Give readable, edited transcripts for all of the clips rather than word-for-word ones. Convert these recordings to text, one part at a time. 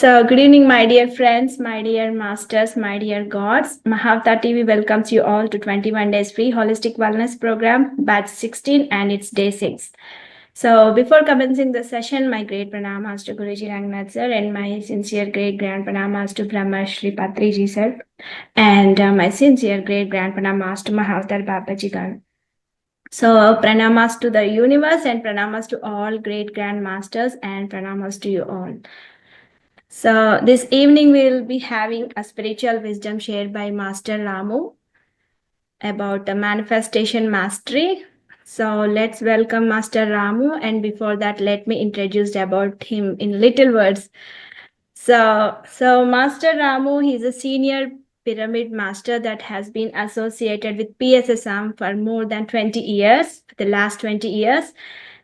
So, good evening, my dear friends, my dear masters, my dear gods. Mahavatar TV welcomes you all to 21 days free holistic wellness program, batch 16, and it's day 6. So, before commencing the session, my great pranamas to Guruji Rangnath sir and my sincere great grand pranamas to Brahma Shri Patriji sir and my sincere great grand pranamas to Mahavatar Babaji Garu. So, pranamas to the universe and pranamas to all great grand masters and pranamas to you all. So, this evening we will be having a spiritual wisdom shared by Master Ramu about the manifestation mastery. So, let's welcome Master Ramu. And before that, let me introduce about him in little words. So Master Ramu, he's a senior pyramid master that has been associated with PSSM for more than 20 years, the last 20 years.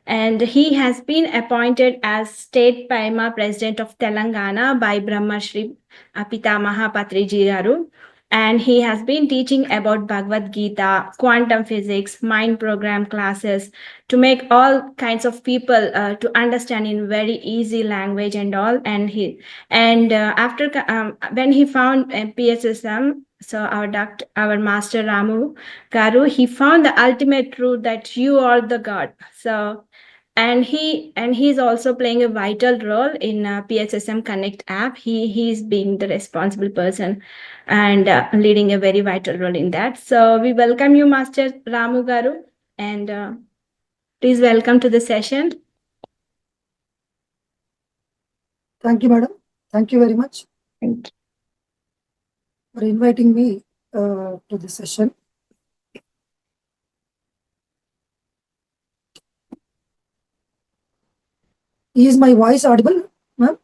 And he has been appointed as State Paima President of Telangana by Brahma Shri Pitamaha Patriji Garu. And he has been teaching about Bhagavad Gita, quantum physics, mind program classes to make all kinds of people to understand in very easy language and all. And after when he found PSSM, so our master Ramu Garu, he found the ultimate truth that you are the God. So he's also playing a vital role in PSSM Connect app. He's being the responsible person and leading a very vital role in that. So we welcome you, Master Ramu Garu, and please welcome to the session. Thank you, madam. Thank you very much. Thank you for inviting me to this session. Is my voice audible, ma'am?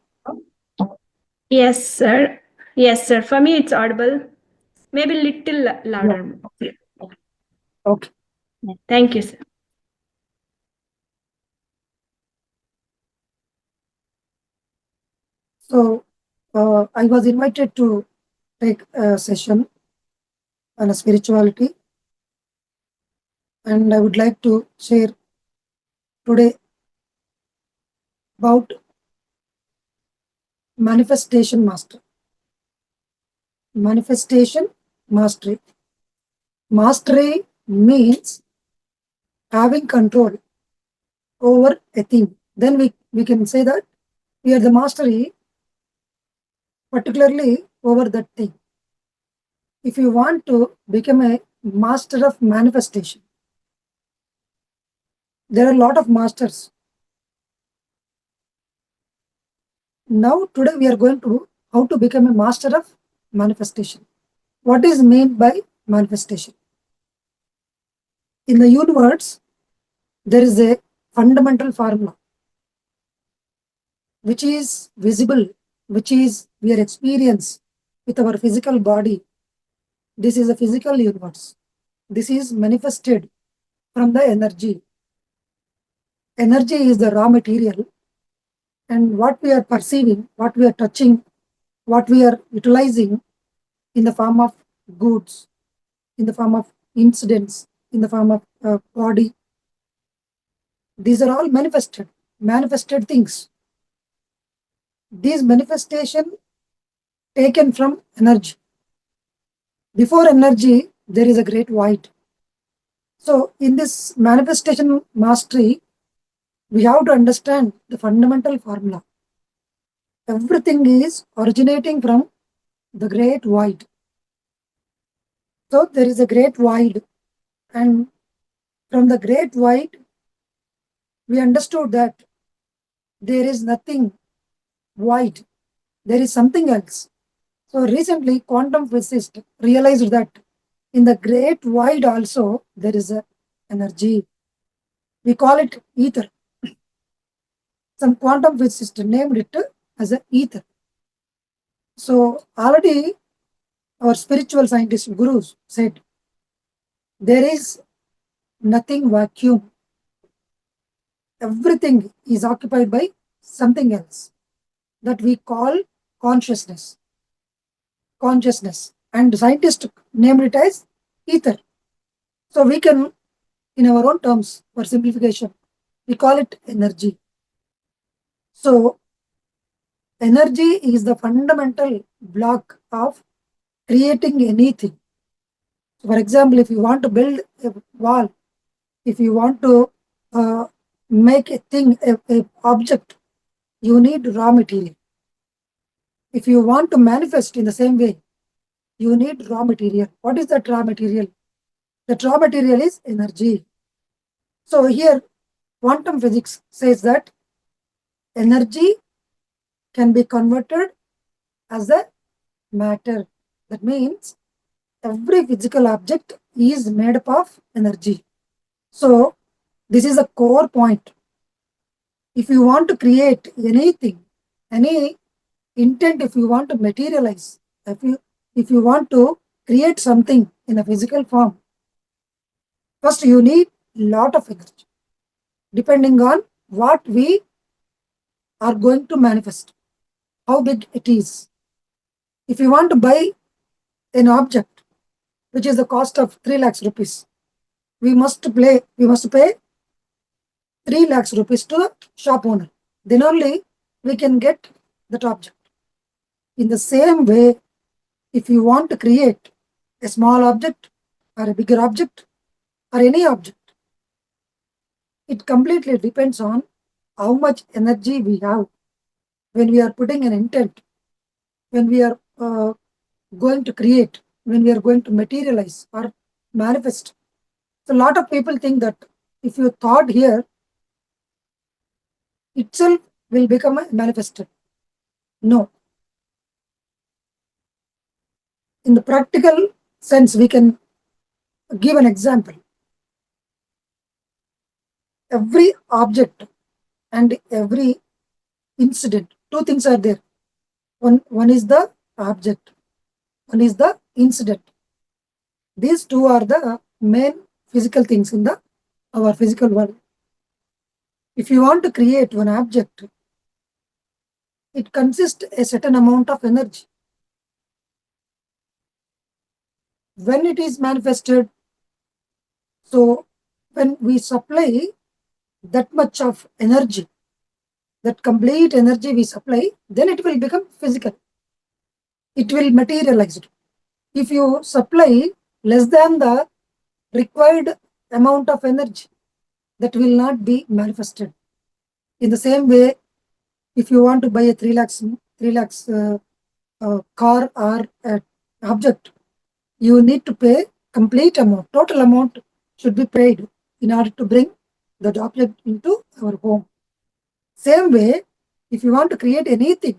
Yes, sir. Yes, sir. For me, it's audible. Maybe little louder. Yeah. Okay. Thank you, sir. So I was invited to take a session on a spirituality, and I would like to share today about manifestation master. Manifestation mastery. Mastery means having control over a thing. Then we can say that we are the mastery, particularly over that thing. If you want to become a master of manifestation, there are a lot of masters. Now today we are going to how to become a master of manifestation. What is meant by manifestation? In the universe, there is a fundamental formula which is visible, which is we are experience with our physical body. This is a physical universe. This is manifested from the energy. Energy is the raw material, and what we are perceiving, what we are touching, what we are utilizing in the form of goods, in the form of incidents, in the form of body, these are all manifested things. These manifestation taken from energy. Before energy, there is a great void. So in this manifestation mastery, we have to understand the fundamental formula. Everything is originating from the great void. So there is a great void, and from the great void, we understood that there is nothing void, there is something else. So recently, quantum physicists realized that in the great void also there is a energy. We call it ether. Some quantum physicists named it as a ether. So already our spiritual scientists, gurus, said there is nothing vacuum. Everything is occupied by something else that we call consciousness. And scientists named it as ether. So we can, in our own terms, for simplification, we call it energy. So energy is the fundamental block of creating anything. For example, if you want to build a wall, if you want to make a thing, a object, you need raw material. If you want to manifest in the same way, you need raw material. What is that raw material? That raw material is energy. So here, quantum physics says that energy can be converted as a matter. That means every physical object is made up of energy. So this is a core point. If you want to create anything, any intent, if you want to materialize, if you want to create something in a physical form, first you need lot of energy, depending on what we are going to manifest, how big it is. If you want to buy an object which is the cost of 3 lakhs rupees, we must pay 3 lakhs rupees to the shop owner. Then only we can get that object. In the same way, if you want to create a small object or a bigger object or any object, it completely depends on how much energy we have when we are putting an intent, when we are going to create, when we are going to materialize or manifest. So a lot of people think that if you thought here, itself will become a manifested. No. In the practical sense, we can give an example. Every object and every incident, two things are there. One is the object, one is the incident. These two are the main physical things in our physical world. If you want to create one object, it consists a certain amount of energy. When it is manifested, so when we supply that much of energy, that complete energy we supply, then it will become physical. It will materialize. If you supply less than the required amount of energy, that will not be manifested. In the same way, if you want to buy a 3 lakhs car or object, you need to pay complete amount. Total amount should be paid in order to bring that object into our home. Same way, if you want to create anything,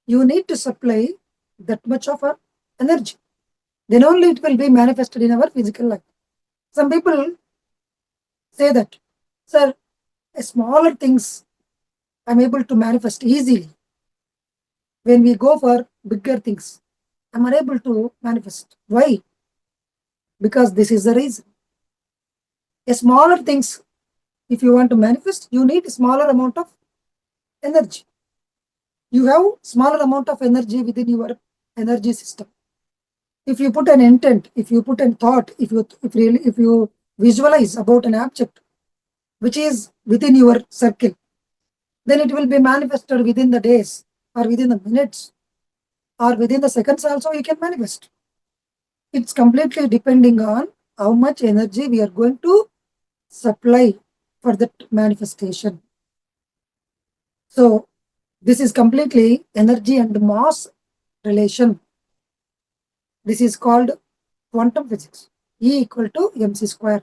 you need to supply that much of energy. Then only it will be manifested in our physical life. Some people say that, sir, smaller things I'm able to manifest easily. When we go for bigger things, I'm unable to manifest. Why? Because this is the reason. A smaller things, if you want to manifest, you need a smaller amount of energy. You have smaller amount of energy within your energy system. If you put an intent, if you put a thought, if you visualize about an object which is within your circle, then it will be manifested within the days or within the minutes or within the seconds also you can manifest. It's completely depending on how much energy we are going to supply for that manifestation. So this is completely energy and mass relation. This is called quantum physics. E equal to mc square.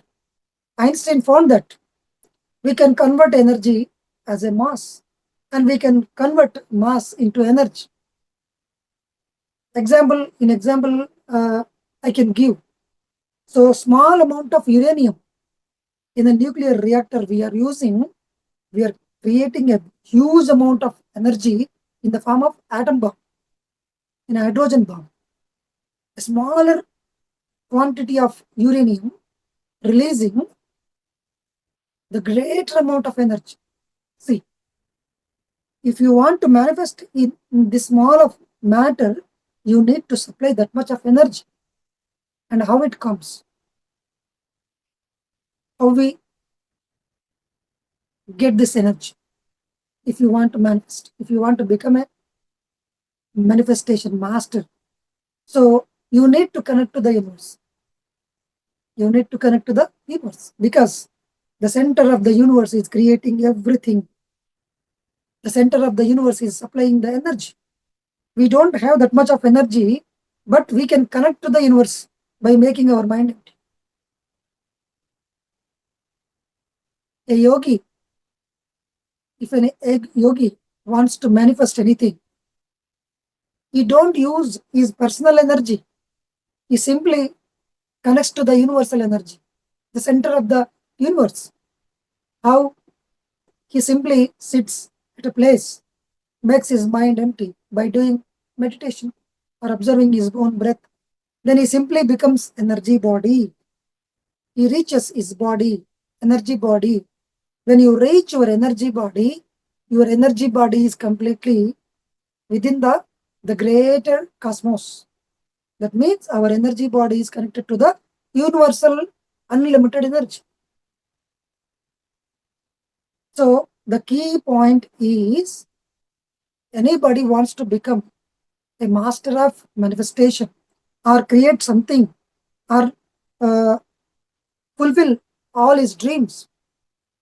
Einstein found that we can convert energy as a mass and we can convert mass into energy. Example, I can give. So small amount of uranium in a nuclear reactor we are using, we are creating a huge amount of energy in the form of atom bomb, in a hydrogen bomb. A smaller quantity of uranium releasing the greater amount of energy. See, if you want to manifest in this small of matter, you need to supply that much of energy. And how it comes? How we get this energy? If you want to manifest, if you want to become a manifestation master. So you need to connect to the universe. You need to connect to the universe because the center of the universe is creating everything. The center of the universe is supplying the energy. We don't have that much of energy, but we can connect to the universe by making our mind empty. A yogi, if a yogi wants to manifest anything, he don't use his personal energy. He simply connects to the universal energy, the center of the universe. How he simply sits at a place, makes his mind empty by doing meditation or observing his own breath. Then he simply becomes energy body. He reaches his body, energy body. When you reach your energy body is completely within the greater cosmos. That means our energy body is connected to the universal unlimited energy. So the key point is anybody wants to become a master of manifestation or create something or fulfill all his dreams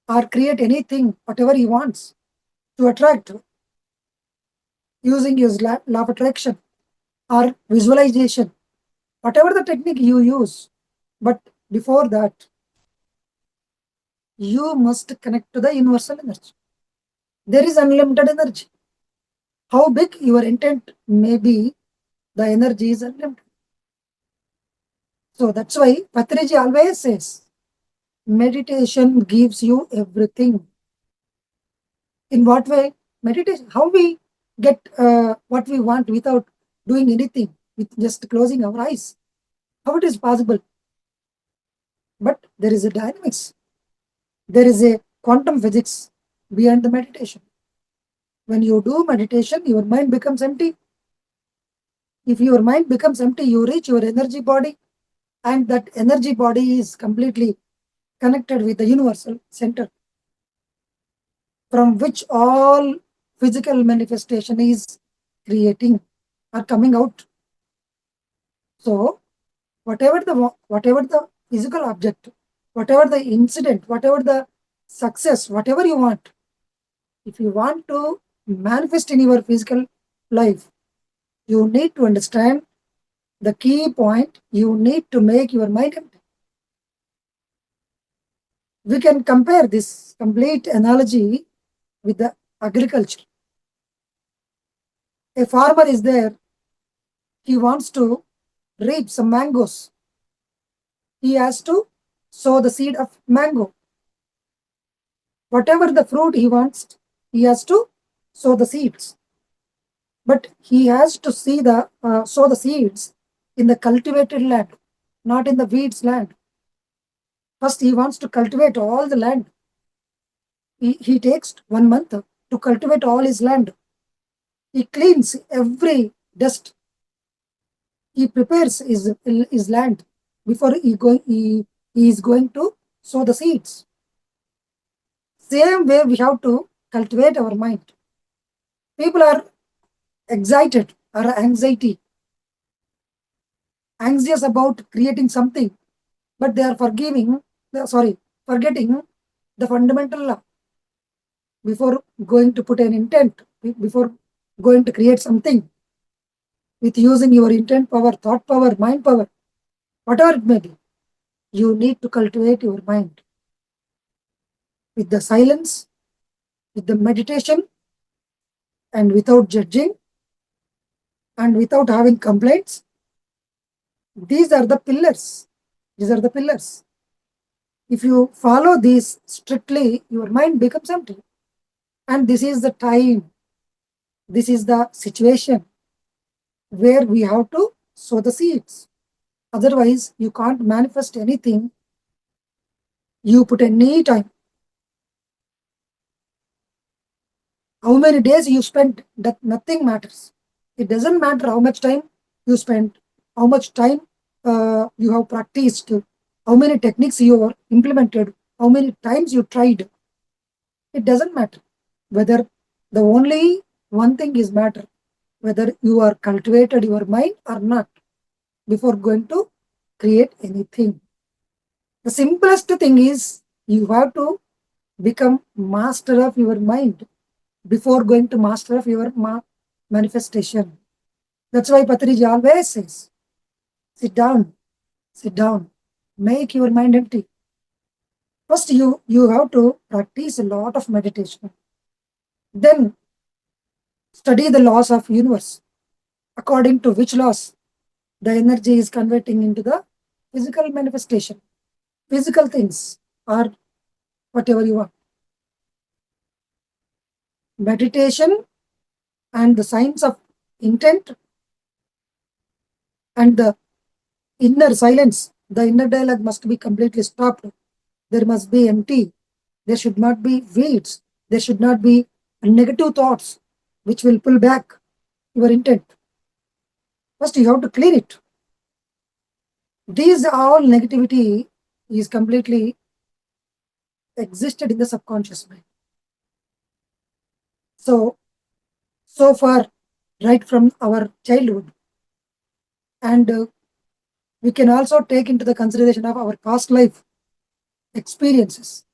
or create anything, whatever he wants to attract using his law of attraction or visualization, whatever the technique you use. But before that, you must connect to the universal energy. There is unlimited energy. How big your intent may be, the energy is unlimited. So that's why Patriji always says, meditation gives you everything. In what way? Meditation, how we get what we want without doing anything, with just closing our eyes. How it is possible? But there is a dynamics. There is a quantum physics beyond the meditation. When you do meditation, your mind becomes empty. If your mind becomes empty, you reach your energy body, and that energy body is completely connected with the universal center from which all physical manifestation is creating or coming out. So whatever the physical object, whatever the incident, whatever the success, whatever you want, if you want to manifest in your physical life, you need to understand the key point. You need to make your mind empty. We can compare this complete analogy with the agriculture. A farmer is there, he wants to reap some mangoes. He has to sow the seed of mango. Whatever the fruit he wants, he has to sow the seeds. But he has to sow the seeds in the cultivated land, not in the weeds land. First, he wants to cultivate all the land. He takes 1 month to cultivate all his land. He cleans every dust. He prepares his land before he is going to sow the seeds. Same way we have to cultivate our mind. People are excited or anxious about creating something, but they are forgetting the fundamental law. Before going to put an intent, before going to create something, with using your intent power, thought power, mind power, whatever it may be, you need to cultivate your mind with the silence, with the meditation, and without judging and without having complaints. These are the pillars. These are the pillars. If you follow these strictly, your mind becomes empty. And this is the time, this is the situation where we have to sow the seeds. Otherwise, you can't manifest anything. You put any time. How many days you spend, that nothing matters. It doesn't matter how much time you spend, how much time you have practiced, how many techniques you have implemented, how many times you tried. It doesn't matter. Whether the only one thing is matter. whether you are cultivated your mind or not before going to create anything. The simplest thing is you have to become master of your mind before going to master of your manifestation. That's why Patriji always says, sit down, make your mind empty. First, you have to practice a lot of meditation. Then study the laws of universe, according to which laws the energy is converting into the physical manifestation, physical things, or whatever you want. Meditation and the science of intent and the inner silence, the inner dialogue must be completely stopped. There must be empty. There should not be weeds. There should not be negative thoughts which will pull back your intent. First, you have to clean it. These all negativity is completely existed in the subconscious mind. So far, right from our childhood, and we can also take into the consideration of our past life experiences,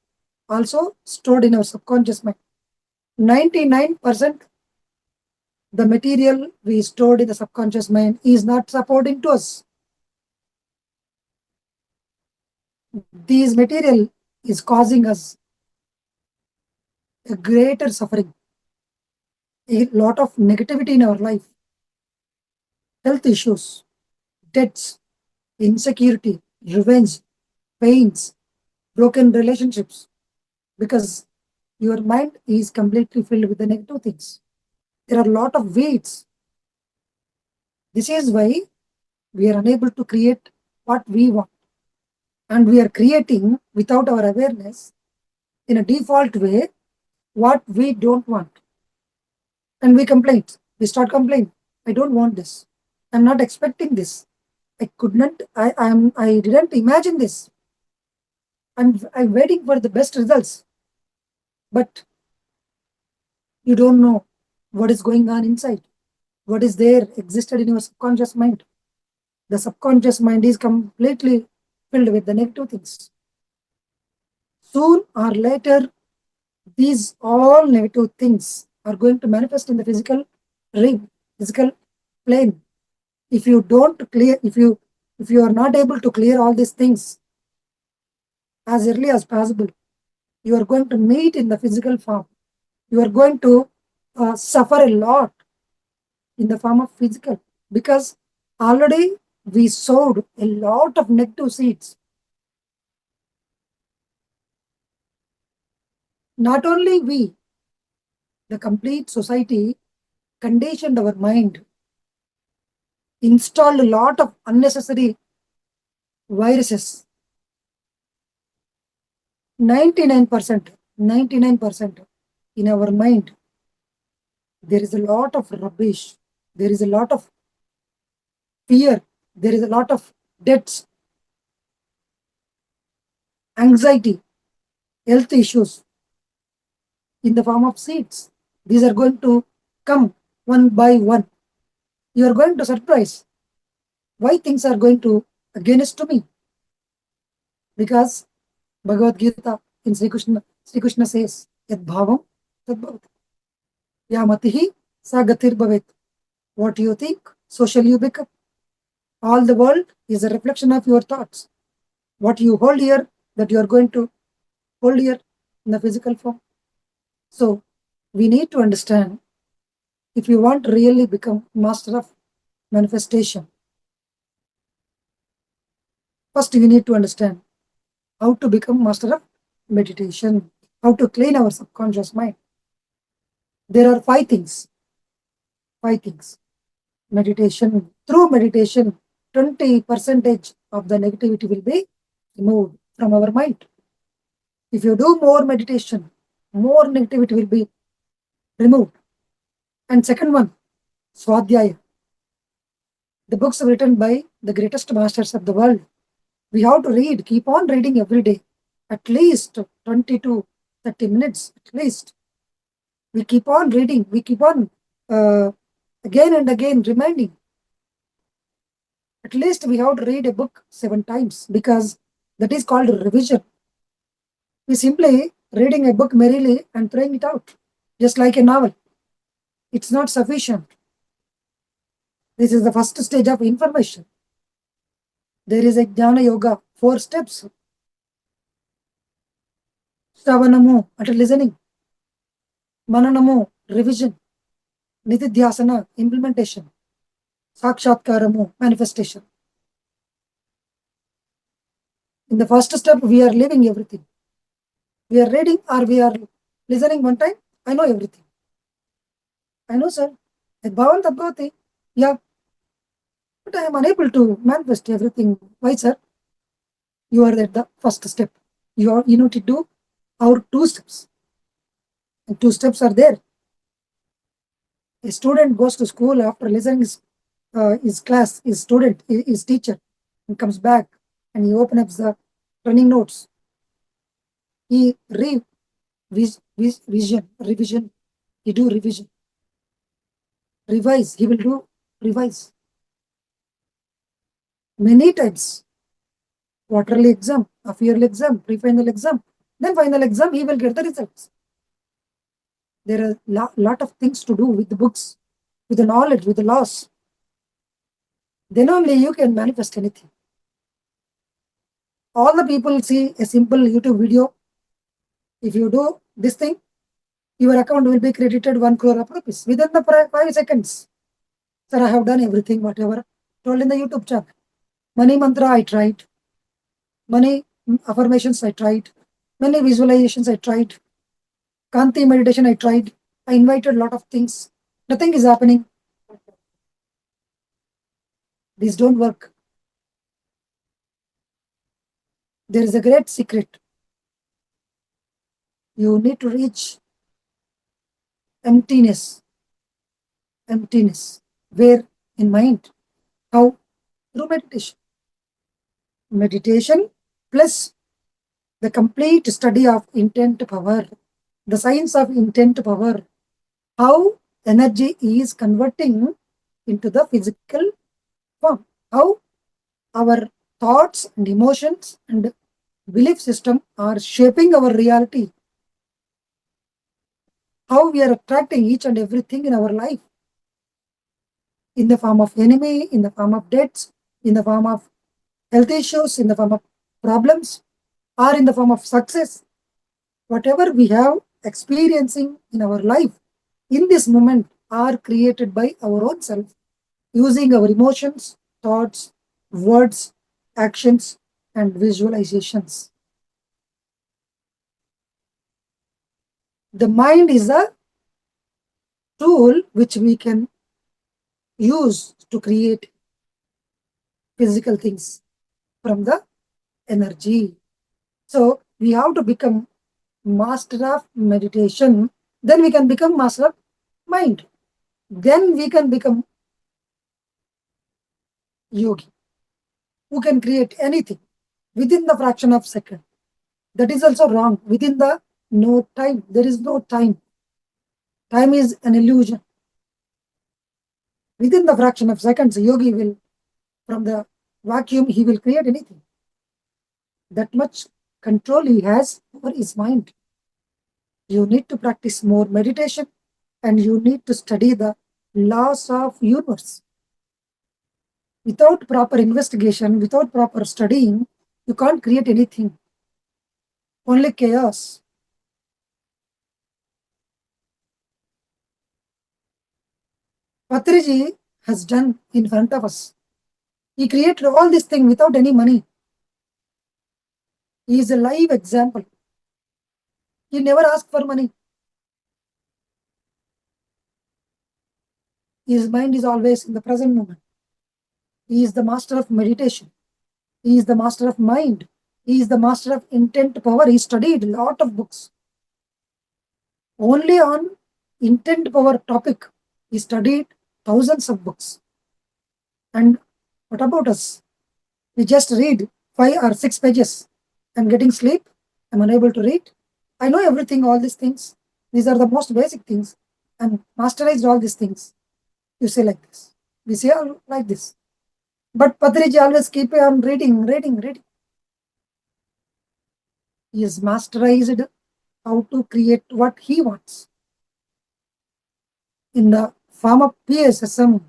also stored in our subconscious mind. 99% the material we stored in the subconscious mind is not supporting to us. These material is causing us a greater suffering, a lot of negativity in our life, health issues, debts, insecurity, revenge, pains, broken relationships, because your mind is completely filled with the negative things. There are a lot of weeds. This is why we are unable to create what we want. And we are creating without our awareness in a default way what we don't want. And we complain. We start complaining. I don't want this. I'm not expecting this. I didn't imagine this. I'm waiting for the best results. But you don't know what is going on inside. What is there existed in your subconscious mind. The subconscious mind is completely filled with the negative things. Soon or later, these all negative things are going to manifest in the physical realm, physical plane. If you don't clear, if you are not able to clear all these things as early as possible, you are going to meet in the physical form. You are going to suffer a lot in the form of physical, because already we sowed a lot of negative seeds. Not only we, the complete society conditioned our mind, installed a lot of unnecessary viruses. 99% in our mind, there is a lot of rubbish. There is a lot of fear. There is a lot of debts, anxiety, health issues in the form of seeds. These are going to come one by one. You are going to surprise why things are going to against to me. Because Bhagavad Gita in Sri Krishna says, Yad bhavam tad bhavati. Ya matihi sa gatir bhavet. What you think, so shall you become. All the world is a reflection of your thoughts. What you hold here, that you are going to hold here in the physical form. So we need to understand, if you want to really become master of manifestation, first you need to understand how to become master of meditation, how to clean our subconscious mind. There are 5 things. 5 things. Meditation. Through meditation, 20% of the negativity will be removed from our mind. If you do more meditation, more negativity will be removed. And second one, Swadhyaya. The books written by the greatest masters of the world. We have to read, keep on reading every day, at least 20 to 30 minutes, at least. We keep on reading, we keep on again and again reminding. At least we have to read a book 7 times, because that is called revision. We simply reading a book merrily and throwing it out, just like a novel. It's not sufficient. This is the first stage of information. There is a Dhyana yoga, 4 steps. Shravanamu, at listening. Mananamu, revision. Nididhyasana, implementation. Sakshatkaramu, manifestation. In the first step, we are leaving everything. We are reading or we are listening one time. I know everything. I know, sir. Bhavan Tabgati. Yeah. But I am unable to manifest everything. Why, sir? You are at the first step. You need to do our 2 steps. And 2 steps are there. A student goes to school after listening his class, his student, his teacher, and comes back and he opens up the running notes. He revision. He do revision. Revise. He will do revise. Many times. Quarterly exam, half-yearly exam, pre-final exam. Then final exam, he will get the results. There are lot of things to do with the books, with the knowledge, with the laws. Then only you can manifest anything. All the people see a simple YouTube video. If you do this thing, your account will be credited 1 crore of rupees within the 5 seconds. Sir, I have done everything, whatever told in the YouTube channel. Money mantra, I tried. Many affirmations, I tried. Many visualizations, I tried. Kanti meditation, I tried. I invited a lot of things. Nothing is happening. These don't work. There is a great secret. You need to reach emptiness. Emptiness. Where? In mind. How? Through meditation. Meditation plus the complete study of intent power. The science of intent power. How energy is converting into the physical form. How our thoughts and emotions and belief system are shaping our reality. How we are attracting each and everything in our life. In the form of enemy, in the form of debts, in the form of health issues, in the form of problems, or in the form of success. Whatever we have experiencing in our life, in this moment, are created by our own self, using our emotions, thoughts, words, actions, and visualizations. The mind is a tool which we can use to create physical things from the energy. So we have to become master of meditation. Then we can become master of mind. Then we can become yogi, who can create anything within the fraction of second. That is also wrong. Within the no time. There is no time. Time is an illusion. Within the fraction of seconds, yogi will, from the vacuum, he will create anything. That much control he has over his mind. You need to practice more meditation and you need to study the laws of universe. Without proper investigation, without proper studying, you can't create anything. Only chaos. Patriji has done in front of us. He created all this thing without any money. He is a live example. He never asked for money. His mind is always in the present moment. He is the master of meditation. He is the master of mind. He is the master of intent power. He studied a lot of books. Only on intent power topic, he studied thousands of books. And what about us? We just read 5 or 6 pages. I'm getting sleep. I'm unable to read. I know everything, all these things. These are the most basic things. I'm masterized all these things. You say like this. We say like this. But Patriji always keep on reading. He has masterized how to create what he wants. In the form of PSSM,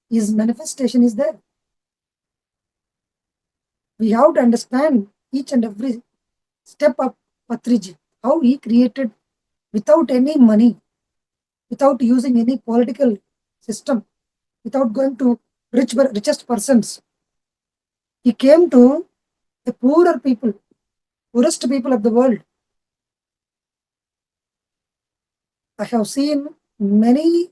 his manifestation is there. We have to understand each and every step of Patriji, how he created without any money, without using any political system, without going to richest persons. He came to the poorer people, poorest people of the world. I have seen many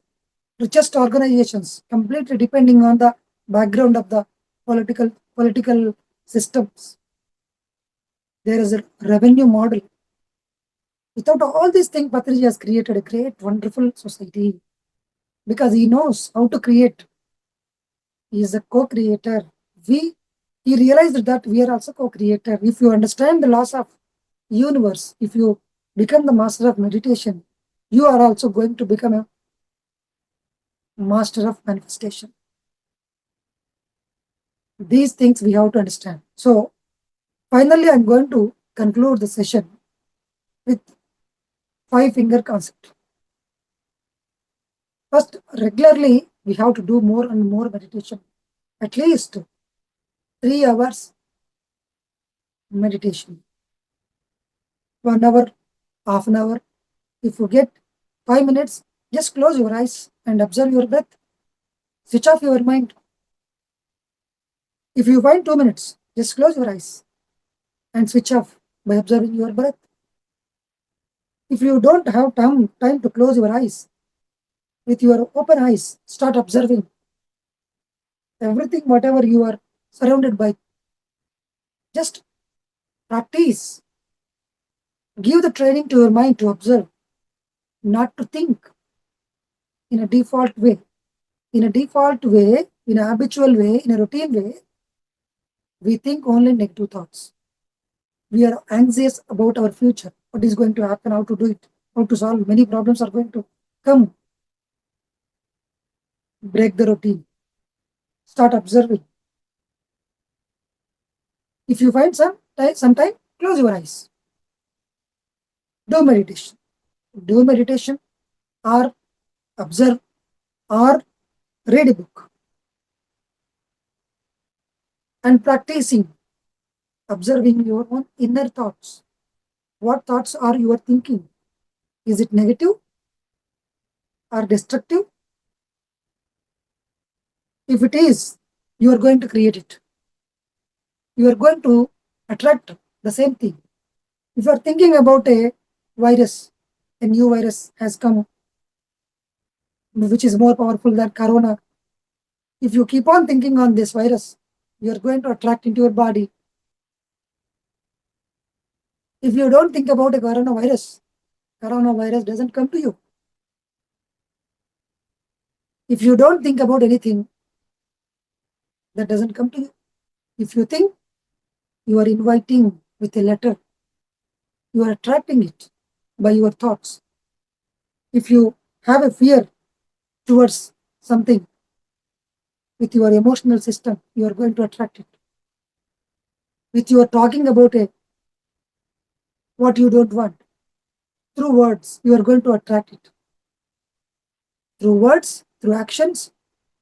richest organizations completely depending on the background of the political systems. There is a revenue model. Without all these things, Patriji has created a great, wonderful society because he knows how to create. He is a co-creator. He realized that we are also co-creator. If you understand the laws of universe, if you become the master of meditation, you are also going to become a master of manifestation. These things we have to understand. So finally, I'm going to conclude the session with 5-finger concept. First, regularly we have to do more and more meditation. At least 3 hours meditation. 1 hour, half an hour. If you get 5 minutes, just close your eyes and observe your breath. Switch off your mind. If you find 2 minutes, just close your eyes and switch off by observing your breath. If you don't have time to close your eyes, with your open eyes, start observing everything, whatever you are surrounded by. Just practice. Give the training to your mind to observe, not to think in a default way. In a default way, in a habitual way, in a routine way, we think only negative thoughts. We are anxious about our future. What is going to happen, how to do it, how to solve. Many problems are going to come. Break the routine. Start observing. If you find some time, close your eyes. Do meditation. Do meditation or observe or read a book. And practicing, observing your own inner thoughts. What thoughts are you thinking? Is it negative or destructive? If it is, you are going to create it. You are going to attract the same thing. If you are thinking about a virus, a new virus has come, which is more powerful than corona. If you keep on thinking on this virus, you are going to attract into your body. If you don't think about a coronavirus doesn't come to you. If you don't think about anything, that doesn't come to you. If you think, you are inviting with a letter. You are attracting it by your thoughts. If you have a fear towards something with your emotional system, you are going to attract it. With your talking about what you don't want, through words, you are going to attract it. Through words, through actions,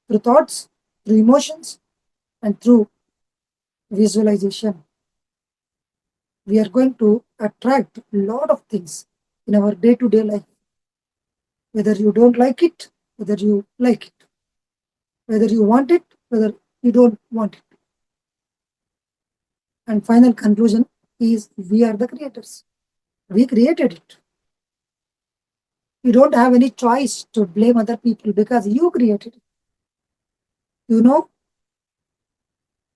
through thoughts, through emotions, and through visualization. We are going to attract a lot of things in our day-to-day life. Whether you don't like it, whether you like it. Whether you want it, whether you don't want it. And final conclusion is we are the creators. We created it. You don't have any choice to blame other people because you created it. You know,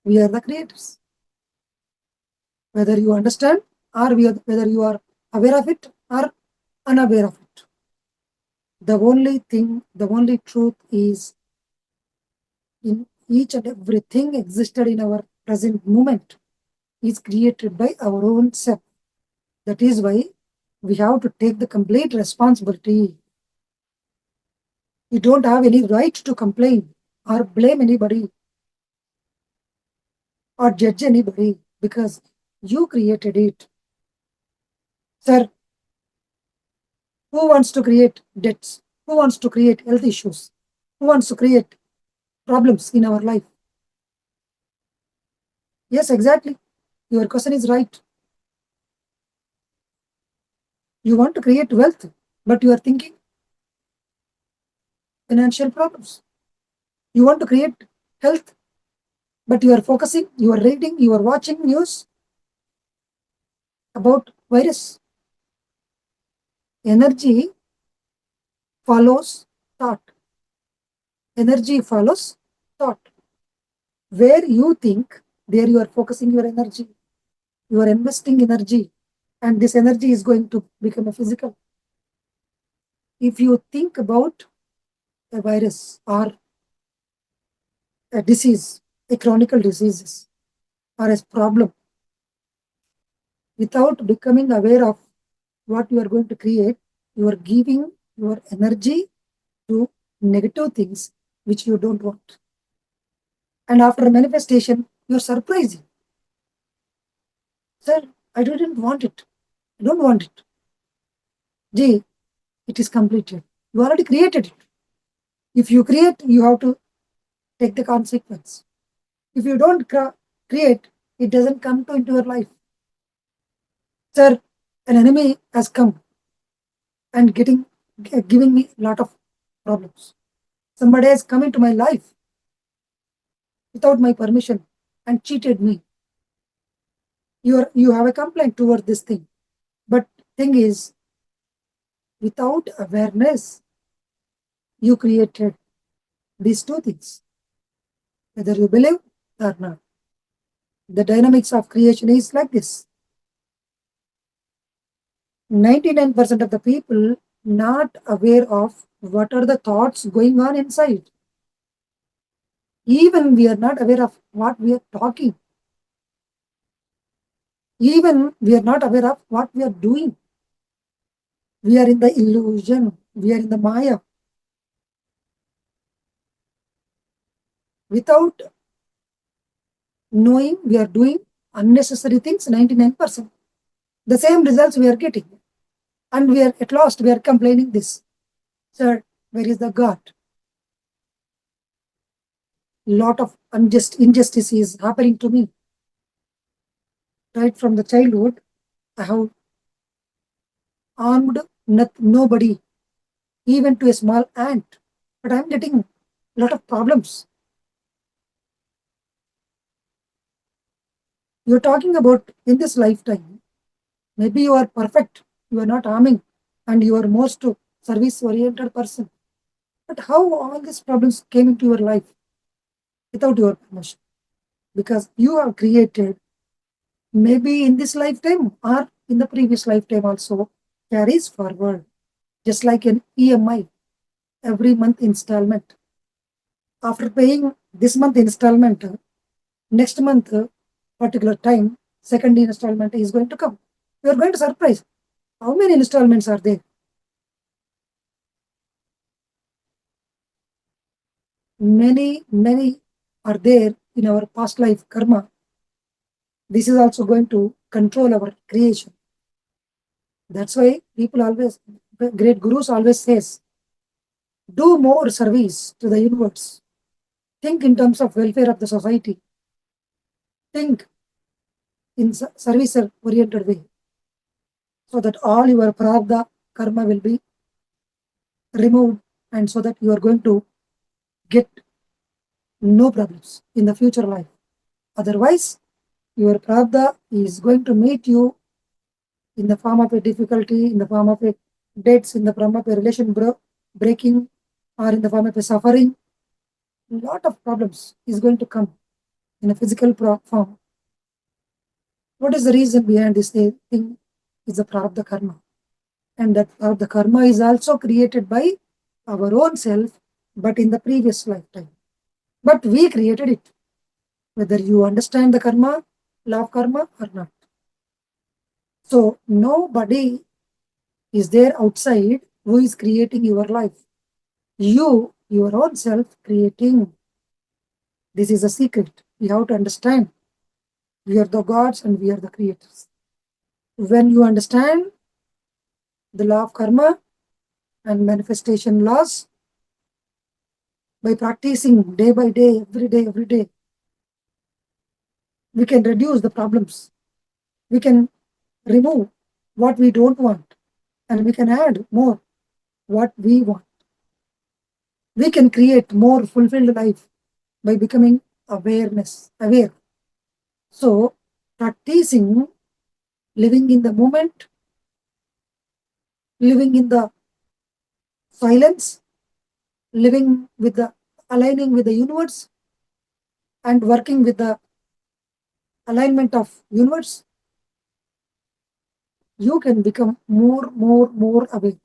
we are the creators. Whether you understand or whether you are aware of it or unaware of it. The only thing, the only truth is in each and everything existed in our present moment is created by our own self. That is why we have to take the complete responsibility. You don't have any right to complain or blame anybody or judge anybody because you created it. Sir, who wants to create debts? Who wants to create health issues? Who wants to create problems in our life? Yes, exactly. Your question is right. You want to create wealth, but you are thinking financial problems. You want to create health, but you are focusing, you are reading, you are watching news about virus. Energy follows thought. Energy follows thought. Where you think, there you are focusing your energy. You are investing energy, and this energy is going to become a physical. If you think about a virus or a disease, a chronic disease, or a problem, without becoming aware of what you are going to create, you are giving your energy to negative things which you don't want. And after manifestation, you're surprising. Sir, I didn't want it. I don't want it. Gee, it is completed. You already created it. If you create, you have to take the consequence. If you don't create, it doesn't come into your life. Sir, an enemy has come and giving me a lot of problems. Somebody has come into my life without my permission and cheated me. You have a complaint toward this thing. But thing is, without awareness, you created these two things, whether you believe or not. The dynamics of creation is like this. 99% of the people not aware of what are the thoughts going on inside. Even we are not aware of what we are talking. Even we are not aware of what we are doing. We are in the illusion. We are in the Maya. Without knowing, we are doing unnecessary things 99%. The same results we are getting. And we are at last, we are complaining this. Sir, where is the God? Lot of injustice is happening to me. Right from the childhood, I have harmed nobody, even to a small ant. But I'm getting a lot of problems. You're talking about in this lifetime, maybe you are perfect, you are not harming, and you are most service-oriented person. But how all these problems came into your life without your permission? Because you have created, maybe in this lifetime or in the previous lifetime also, carries forward, just like an EMI, every month installment. After paying this month installment, next month, particular time, second installment is going to come. You are going to surprise. How many installments are there? Many are there in our past life karma. This is also going to control our creation. That's why people always, great gurus always says, do more service to the universe. Think in terms of welfare of the society. Think in service-oriented way, so that all your prarabdha karma will be removed, and so that you are going to get no problems in the future life. Otherwise, your prarabdha is going to meet you in the form of a difficulty, in the form of a debts, in the form of a relation breaking, or in the form of a suffering. A lot of problems is going to come in a physical form. What is the reason behind this thing? Is the prarabdha karma. And that the karma is also created by our own self, but in the previous lifetime. But we created it, whether you understand the karma, law of karma or not. So nobody is there outside who is creating your life. You, your own self, creating. This is a secret. We have to understand. We are the gods and we are the creators. When you understand the law of karma and manifestation laws, by practicing day by day, every day, we can reduce the problems. We can remove what we don't want, and we can add more what we want. We can create more fulfilled life by becoming aware. So, practicing living in the moment, living in the silence, living with the aligning with the universe, and working with the alignment of universe, you can become more aware.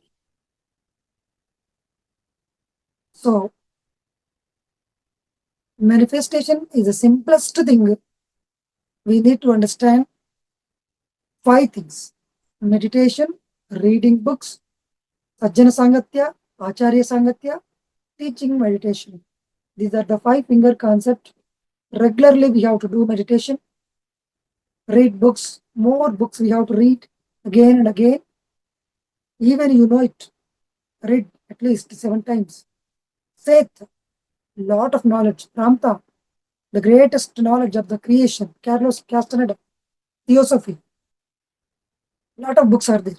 So, manifestation is the simplest thing. We need to understand 5 things: meditation, reading books, Sajjana Sangatya, Acharya Sangatya, teaching meditation. These are the 5 finger concept. Regularly we have to do meditation, read books, more books we have to read again and again. Even you know it, read at least 7 times. Seth, lot of knowledge. Ramta, the greatest knowledge of the creation. Carlos Castaneda, Theosophy. Lot of books are there.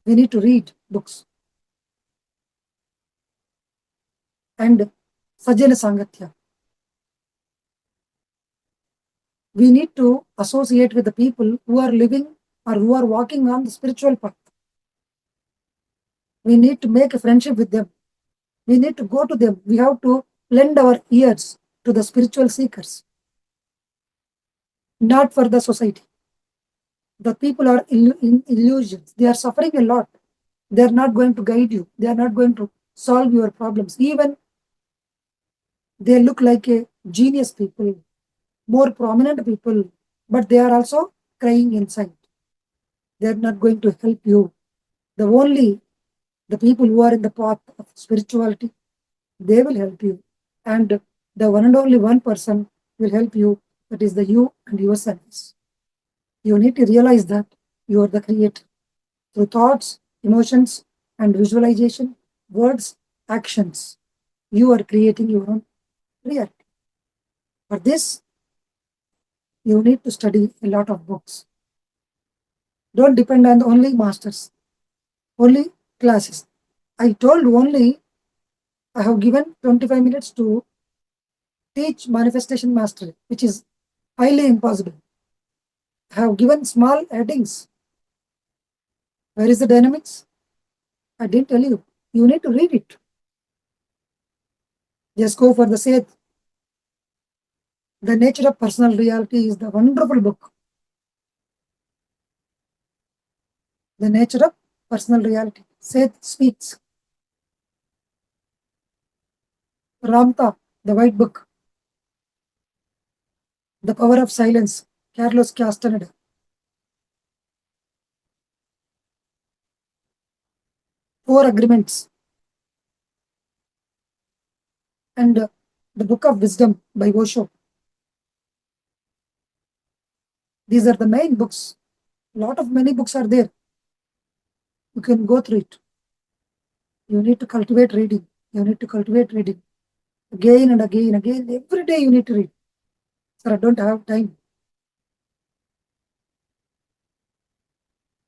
We need to read books. And Sajjana Sangatya. We need to associate with the people who are living or who are walking on the spiritual path. We need to make a friendship with them. We need to go to them. We have to lend our ears to the spiritual seekers, not for the society. The people are in illusions. They are suffering a lot. They are not going to guide you. They are not going to solve your problems. Even they look like a genius people, more prominent people, but they are also crying inside. They are not going to help you. The people who are in the path of spirituality, they will help you. And the one and only one person will help you, that is the you and your service. You need to realize that you are the creator. Through thoughts, emotions, and visualization, words, actions, you are creating your own reality. For this, you need to study a lot of books. Don't depend on only masters, only classes. I told only I have given 25 minutes to teach manifestation mastery, which is highly impossible. I have given small headings. Where is the dynamics? I didn't tell you. You need to read it. Just go for the sake. The Nature of Personal Reality is the wonderful book. The Nature of Personal Reality. Seth speaks. Ramta, the White Book. The Power of Silence. Carlos Castaneda. Four Agreements. And the Book of Wisdom by Osho. These are the main books. Many books are there. You can go through it. You need to cultivate reading. You need to cultivate reading. Again and again. Every day you need to read. Sir, I don't have time.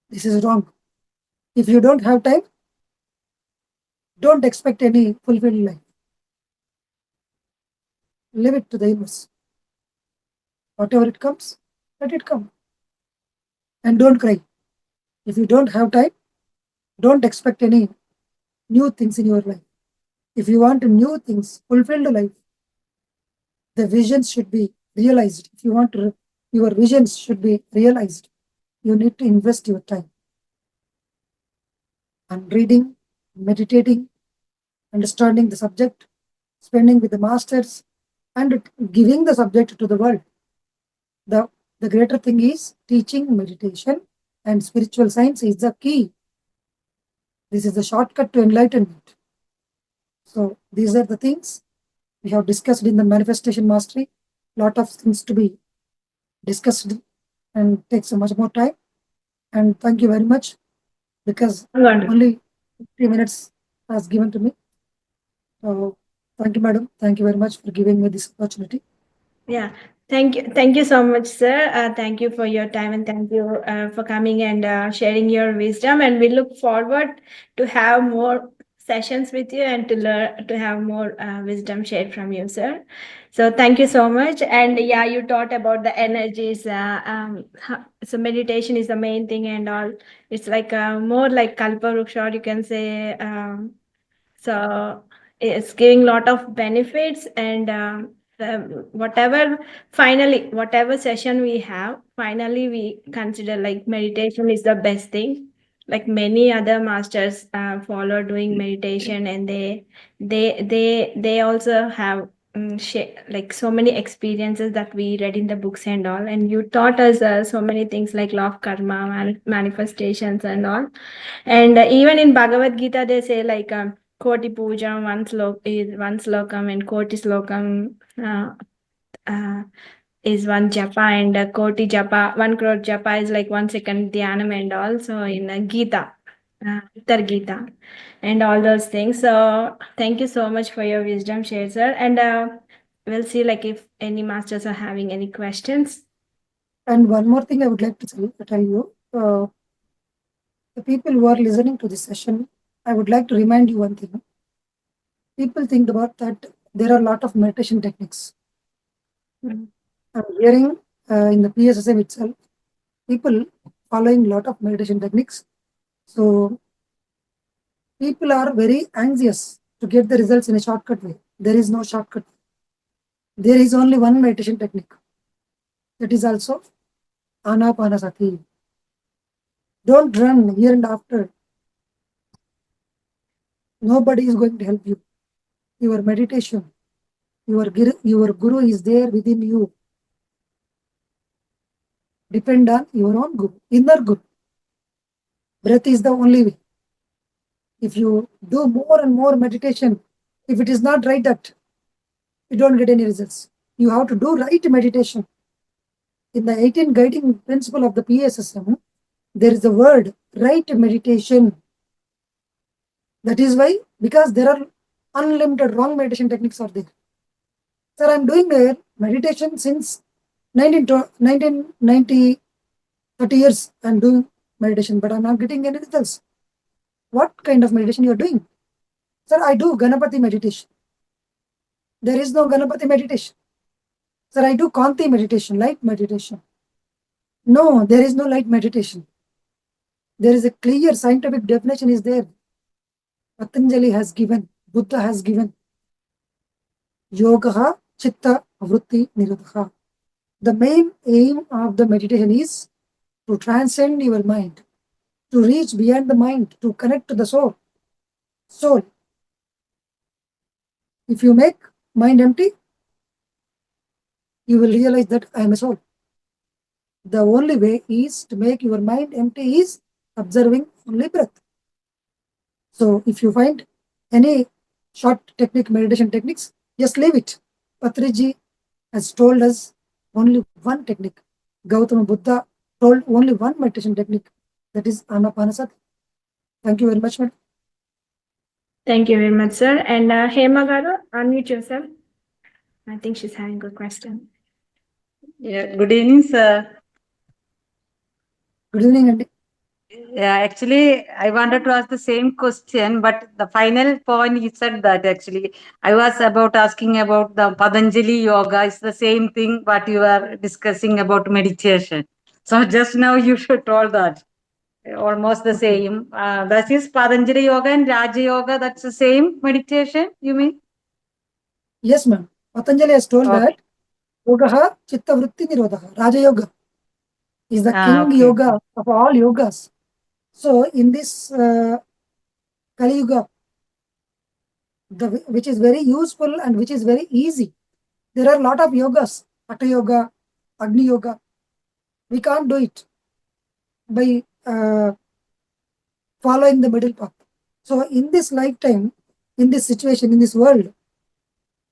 This is wrong. If you don't have time, don't expect any fulfilled life. Leave it to the universe. Whatever it comes, let it come. And don't cry. If you don't have time, don't expect any new things in your life. If you want new things, fulfilled life, the visions should be realized. If you want your visions should be realized, you need to invest your time on reading, meditating, understanding the subject, spending with the masters, and giving the subject to the world. The greater thing is teaching meditation and spiritual science is the key. This is the shortcut to enlightenment. So these are the things we have discussed in the manifestation mastery. Lot of things to be discussed and take so much more time. And thank you very much, because Wonderful. only 3 minutes has given to me. So thank you, madam. Thank you very much for giving me this opportunity. Yeah, thank you so much, sir. Thank you for your time and thank you for coming and sharing your wisdom. And we look forward to have more sessions with you and to learn to have more wisdom shared from you, sir. So thank you so much. And yeah, you taught about the energies. So meditation is the main thing and all. It's like more like Kalpa you can say. So it's giving lot of benefits and whatever finally whatever session we have finally we consider like meditation is the best thing, like many other masters follow doing meditation and they also have like so many experiences that we read in the books and all, and you taught us so many things like law of karma, manifestations and all. And even in Bhagavad Gita they say like Koti Puja, one slokam, and Koti slokam uh, is one japa, and Koti japa, 1 crore japa is like 1 second dhyanam, and also in Gita, Uttar Gita, and all those things. So thank you so much for your wisdom share, sir. And we'll see like if any masters are having any questions. And one more thing I would like to tell you, the people who are listening to this session, I would like to remind you one thing. People think about that there are a lot of meditation techniques. Mm. I'm hearing in the PSSM itself, people following a lot of meditation techniques. So people are very anxious to get the results in a shortcut way. There is no shortcut. There is only one meditation technique. That is also Anapanasati. Don't run here and after. Nobody is going to help you. Your meditation, your guru is there within you. Depend on your own guru, inner guru. Breath is the only way. If you do more and more meditation, if it is not right that, you don't get any results. You have to do right meditation. In the 18 guiding principle of the PSSM, there is a word, right meditation. That is why, because there are unlimited wrong meditation techniques are there. Sir, I'm doing the meditation since 1990, 30 years I'm doing meditation, but I'm not getting any results. What kind of meditation you are doing? Sir, I do Ganapati meditation. There is no Ganapati meditation. Sir, I do Kanti meditation, light meditation. No, there is no light meditation. There is a clear scientific definition is there. Patanjali has given, Buddha has given. Yoga Chitta Vritti Nirodha. The main aim of the meditation is to transcend your mind, to reach beyond the mind, to connect to the soul. Soul. If you make mind empty, you will realize that I am a soul. The only way is to make your mind empty is observing only breath. So if you find any short technique, meditation techniques, just leave it. Patriji has told us only one technique. Gautama Buddha told only one meditation technique, that is Anapanasati. Thank you very much, madam. Thank you very much, sir. And Hema Garu, unmute yourself. I think she's having a question. Yeah, good evening, sir. Good evening, Andy. Yeah, actually, I wanted to ask the same question, but the final point you said that actually I was about asking about the Patanjali yoga. It's the same thing what you are discussing about meditation. So just now you should told that almost the Okay. same. That is Patanjali yoga and Raja yoga. That's the same meditation. You mean? Yes, ma'am. Patanjali has told Okay. that Yoga Chitta Vritti Nirodha, Raja Yoga, is the king Okay. yoga of all yogas. So in this Kali Yuga, which is very useful and which is very easy, there are a lot of yogas, Hatha Yoga, Agni Yoga. We can't do it by following the middle path. So in this lifetime, in this situation, in this world,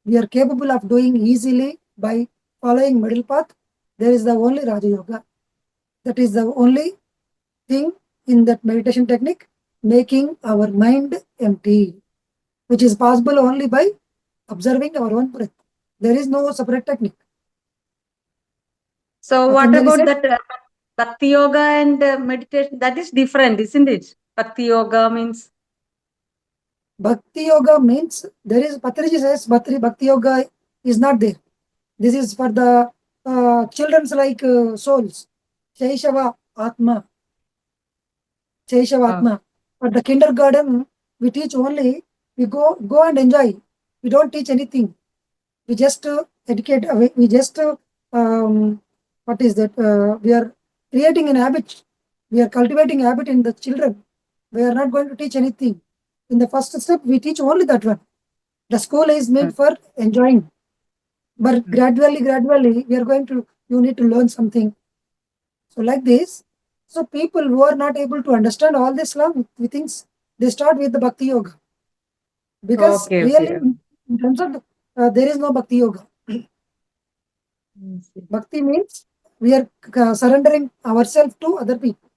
we are capable of doing easily by following middle path. There is the only Raja Yoga. That is the only thing in that meditation technique, making our mind empty, which is possible only by observing our own breath. There is no separate technique. So what Patanjali about said, that Bhakti Yoga and meditation? That is different, isn't it? Bhakti Yoga means. Bhakti Yoga means there is, Patanjali says, Bhakti Yoga is not there. This is for the children's like souls. Shaishava Atma. Shaishava Atma. For the kindergarten, we teach only, we go and enjoy. We don't teach anything. We just educate, we just, what is that? We are creating an habit. We are cultivating habit in the children. We are not going to teach anything. In the first step, we teach only that one. The school is meant for enjoying. But gradually, we are going to, you need to learn something. So like this, so people who are not able to understand all this long things, they start with the Bhakti Yoga. Because really, in terms of, there is no Bhakti Yoga. Bhakti means we are surrendering ourselves to other people.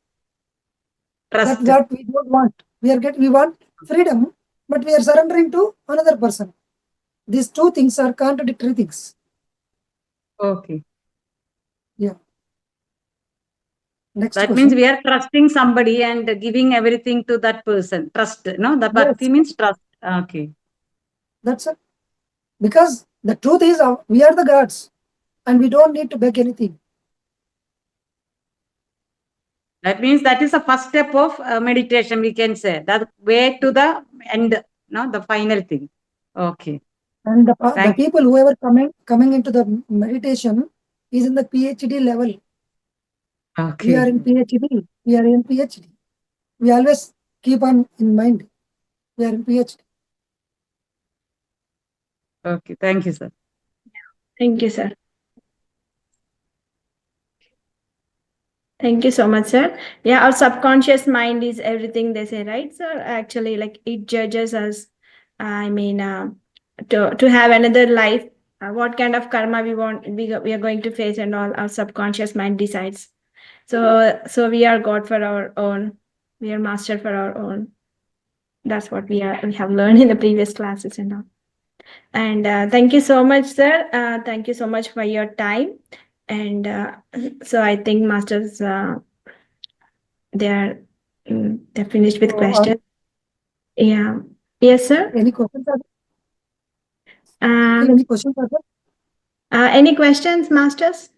Trust. That's what we don't want. We want freedom, but we are surrendering to another person. These two things are contradictory things. Okay. Yeah. Next that question. means we are trusting somebody and giving everything to that person. Trust, no? The Bhakti means trust. Okay. That's it. Because the truth is, we are the gods and we don't need to beg anything. That means that is the first step of meditation, we can say. That way to the end, no? The final thing. Okay. And the people, whoever coming into the meditation is in the PhD level. Okay. We are in PhD. We are in PhD. We always keep on in mind. We are in PhD. Okay. Thank you, sir. Thank you, sir. Thank you so much, sir. Yeah, our subconscious mind is everything they say, right, sir? Actually, like it judges us. I mean, to have another life, what kind of karma we want, we are going to face, and all. Our subconscious mind decides. So we are God for our own. We are master for our own. That's what we have learned in the previous classes and all. And thank you so much, sir. Thank you so much for your time. And so I think masters, they're finished with questions. Yeah. Yes, sir. Any questions? Any questions? Any questions, masters?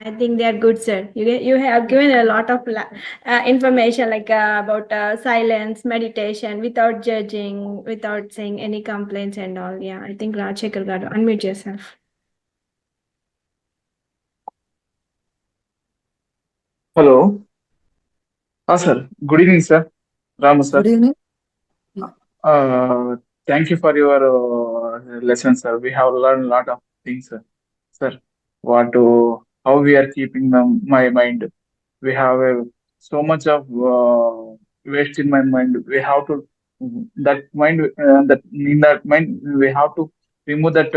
I think they are good, sir. You have given a lot of information like about silence, meditation, without judging, without saying any complaints and all. Yeah, I think Rajshekar got to unmute yourself. Hello. Sir. Good evening, sir. Ramu, sir. Good evening. Thank you for your lesson, sir. We have learned a lot of things, sir. Sir, how we are keeping my mind. We have so much of waste in my mind. We have to that mind that in that mind we have to remove that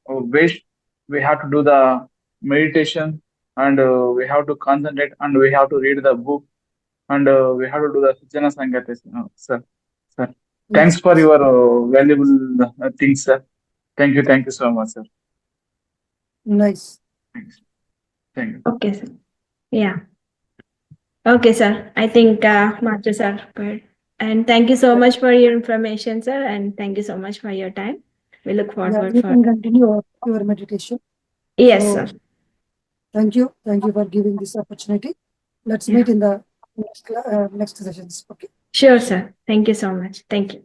waste. We have to do the meditation and we have to concentrate and we have to read the book and we have to do the Channasandra, sir. Sir, thanks for your valuable things, sir. Thank you so much, sir. Nice. Thanks. Thank you. Okay, sir. Yeah. Okay, sir. I think masters are good. And thank you so much for your information, sir. And thank you so much for your time. We look forward you can continue your meditation. Yes, sir. Thank you. Thank you for giving this opportunity. Let's meet in the next sessions. Okay. Sure, sir. Thank you so much. Thank you.